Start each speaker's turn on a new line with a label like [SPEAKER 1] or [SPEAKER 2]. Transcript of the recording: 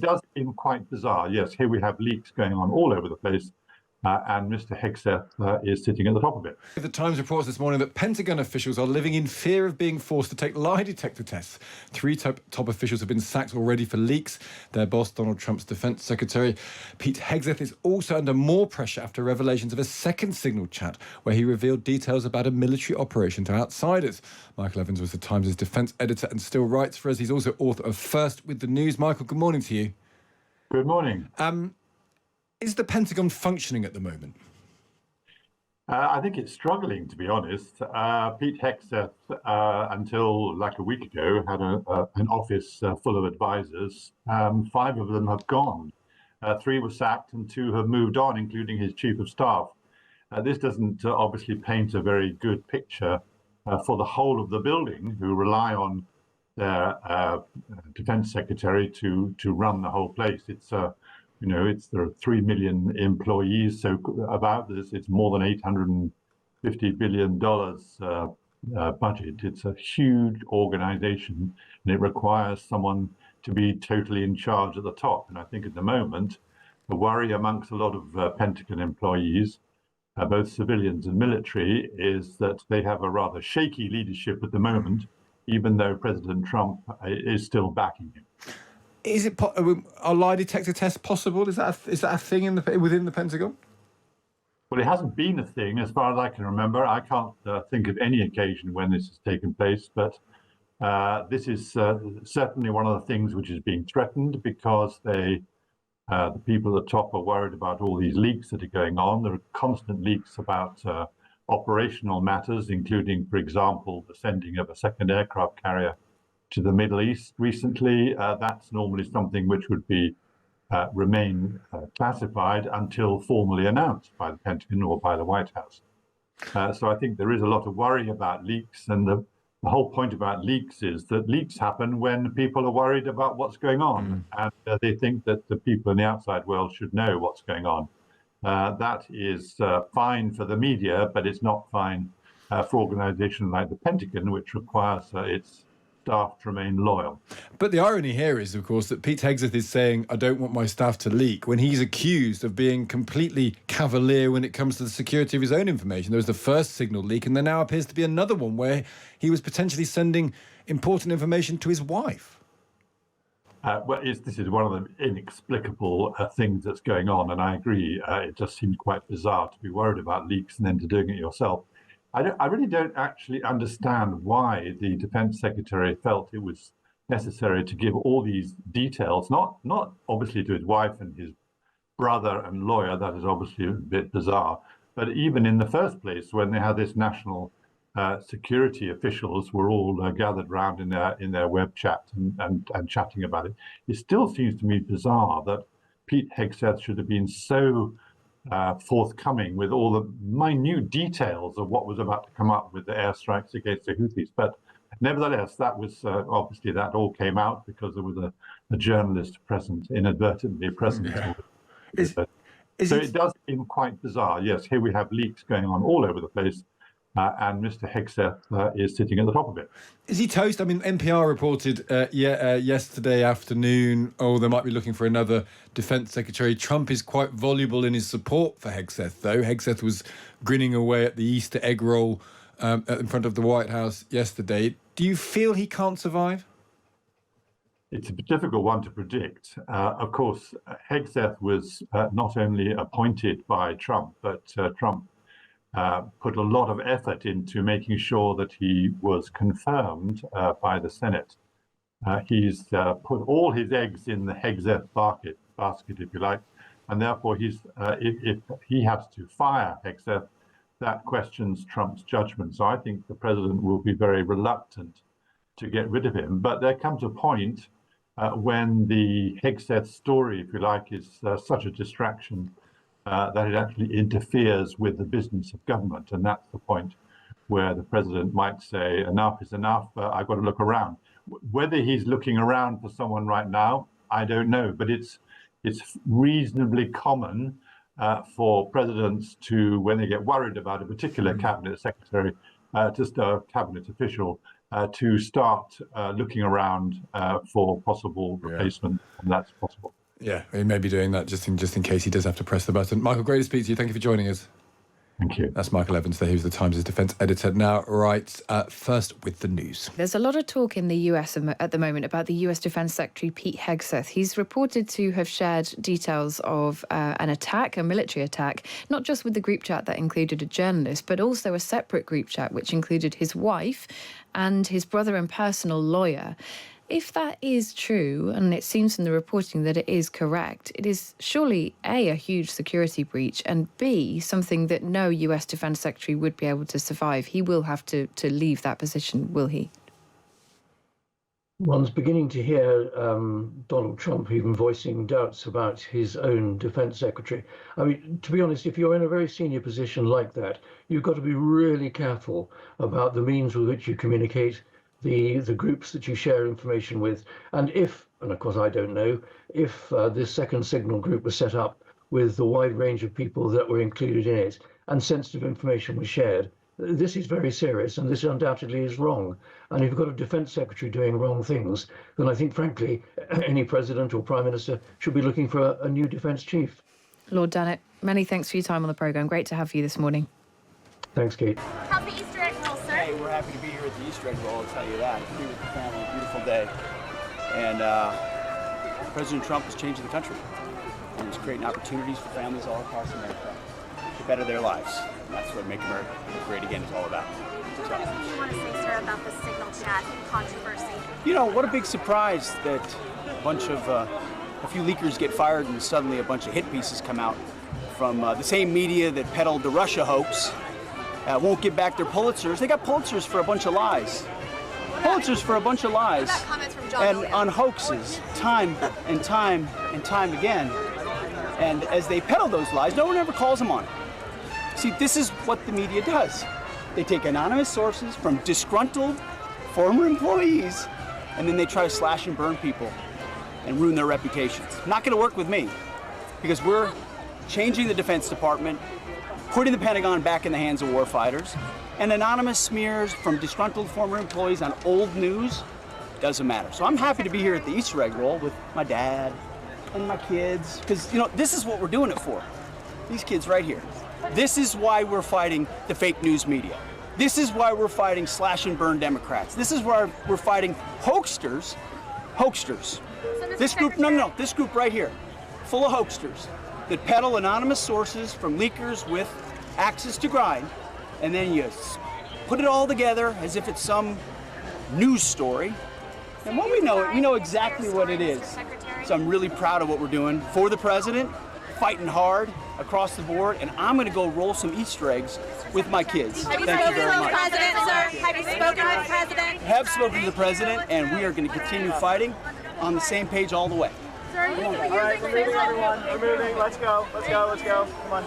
[SPEAKER 1] it does seem quite bizarre. Yes, here we have leaks going on all over the place. And Mr. Hegseth is sitting at the top of it.
[SPEAKER 2] The Times reports this morning that Pentagon officials are living in fear of being forced to take lie detector tests. 3 top officials have been sacked already for leaks. Their boss, Donald Trump's defense secretary, Pete Hegseth, is also under more pressure after revelations of a second signal chat where he revealed details about a military operation to outsiders. Michael Evans was the Times' defense editor and still writes for us. He's also author of First with the News. Michael, good morning to you.
[SPEAKER 1] Good morning.
[SPEAKER 2] Is the Pentagon functioning at the moment?
[SPEAKER 1] I think it's struggling, to be honest. Pete Hegseth, until like a week ago, had an office full of advisors. 5 of them have gone. 3 were sacked and 2 have moved on, including his chief of staff. This doesn't obviously paint a very good picture for the whole of the building, who rely on their defense secretary to run the whole place. There are 3 million employees, so about this, it's more than $850 billion budget. It's a huge organization, and it requires someone to be totally in charge at the top. And I think at the moment, the worry amongst a lot of Pentagon employees, both civilians and military, is that they have a rather shaky leadership at the moment, even though President Trump is still backing him.
[SPEAKER 2] Is it are lie detector tests possible? Is that a thing within the Pentagon?
[SPEAKER 1] Well, it hasn't been a thing as far as I can remember. I can't think of any occasion when this has taken place, but this is certainly one of the things which is being threatened because the people at the top are worried about all these leaks that are going on. There are constant leaks about operational matters, including, for example, the sending of a second aircraft carrier to the Middle East recently. That's normally something which would be remain classified until formally announced by the Pentagon or by the White House. So I think there is a lot of worry about leaks, and the whole point about leaks is that leaks happen when people are worried about what's going on, and they think that the people in the outside world should know what's going on. That is fine for the media, but it's not fine for organizations like the Pentagon, which requires its staff to remain loyal.
[SPEAKER 2] But the irony here is, of course, that Pete Hegseth is saying, I don't want my staff to leak, when he's accused of being completely cavalier when it comes to the security of his own information. There was the first signal leak, and there now appears to be another one where he was potentially sending important information to his wife.
[SPEAKER 1] This is one of the inexplicable things that's going on, and I agree. It just seemed quite bizarre to be worried about leaks and then to doing it yourself. I really don't actually understand why the defense secretary felt it was necessary to give all these details, not obviously to his wife and his brother and lawyer. That is obviously a bit bizarre. But even in the first place, when they had this national security officials were all gathered around in their web chat and chatting about it, it still seems to me bizarre that Pete Hegseth should have been so forthcoming with all the minute details of what was about to come up with the airstrikes against the Houthis. But nevertheless, that was obviously that all came out because there was a journalist inadvertently present.
[SPEAKER 2] Yeah.
[SPEAKER 1] So it does seem quite bizarre. Yes, here we have leaks going on all over the place. And Mr. Hegseth is sitting at the top of it.
[SPEAKER 2] Is he toast? I mean, NPR reported yesterday afternoon, they might be looking for another defense secretary. Trump is quite voluble in his support for Hegseth, though. Hegseth was grinning away at the Easter egg roll in front of the White House yesterday. Do you feel he can't survive?
[SPEAKER 1] It's a difficult one to predict. Of course, Hegseth was not only appointed by Trump, but Trump put a lot of effort into making sure that he was confirmed by the Senate. He's put all his eggs in the Hegseth basket, if you like, and therefore if he has to fire Hegseth, that questions Trump's judgment. So I think the president will be very reluctant to get rid of him. But there comes a point when the Hegseth story, if you like, is such a distraction that it actually interferes with the business of government. And that's the point where the president might say, enough is enough, I've got to look around. Whether he's looking around for someone right now, I don't know, but it's reasonably common for presidents to, when they get worried about a particular cabinet secretary, just a cabinet official, to start looking around for possible replacement, and that's possible.
[SPEAKER 2] Yeah, he may be doing that just in case he does have to press the button. Michael, great to speak to you. Thank you for joining us.
[SPEAKER 1] Thank you.
[SPEAKER 2] That's Michael Evans there, who's the Times' defence editor. Now, right, first with the news.
[SPEAKER 3] There's a lot of talk in the US at the moment about the US Defence Secretary Pete Hegseth. He's reported to have shared details of an attack, a military attack, not just with the group chat that included a journalist, but also a separate group chat which included his wife and his brother and personal lawyer. If that is true, and it seems from the reporting that it is correct, it is surely A, a huge security breach, and B, something that no US Defence Secretary would be able to survive. He will have to leave that position, will he?
[SPEAKER 4] One's beginning to hear Donald Trump even voicing doubts about his own defense secretary. I mean, to be honest, if you're in a very senior position like that, you've got to be really careful about the means with which you communicate, the groups that you share information with, and if, and of course I don't know, if this second signal group was set up with the wide range of people that were included in it and sensitive information was shared, this is very serious, and this undoubtedly is wrong. And if you've got a defense secretary doing wrong things, then I think, frankly, any president or prime minister should be looking for a new defense chief.
[SPEAKER 3] Lord Dannett, many thanks for your time on the programme. Great to have you this morning.
[SPEAKER 4] Thanks, Kate.
[SPEAKER 5] How's the Easter egg roll, sir?
[SPEAKER 6] Hey, we're happy to be here at the Easter egg roll, I'll tell you that. Be with the family, beautiful day. And President Trump is changing the country. And he's creating opportunities for families all across America to better their lives. And that's what Make America Great Again is all about.
[SPEAKER 5] What do you want to say, sir, about the signal chat controversy?
[SPEAKER 6] You know, what a big surprise that a few leakers get fired and suddenly a bunch of hit pieces come out from the same media that peddled the Russia hoax. Won't give back their Pulitzers. They got Pulitzers for a bunch of lies. Pulitzers for a bunch of lies. And on hoaxes, time and time and time again. And as they peddle those lies, no one ever calls them on it. See, this is what the media does. They take anonymous sources from disgruntled former employees, and then they try to slash and burn people and ruin their reputations. Not going to work with me, because we're changing the Defense Department, putting the Pentagon back in the hands of warfighters, and anonymous smears from disgruntled former employees on old news doesn't matter. So I'm happy to be here at the Easter egg roll with my dad and my kids, because, you know, this is what we're doing it for. These kids right here. This is why we're fighting the fake news media. This is why we're fighting slash and burn Democrats. This is why we're fighting hoaxsters. Hoaxsters. This group, no, this group right here, full of hoaxsters that peddle anonymous sources from leakers with axes to grind, and then you put it all together as if it's some news story. And when we know it, we know exactly what it is. So I'm really proud of what we're doing for the president, fighting hard across the board, and I'm going to go roll some Easter eggs with my kids. Thank you very much.
[SPEAKER 5] Have you spoken to the president?
[SPEAKER 6] Have spoken to the president, and we are going to continue fighting on the same page all the way.
[SPEAKER 5] Sir,
[SPEAKER 6] All right, we're moving, everyone. We're moving. Let's go. Let's go. Let's go. Come on.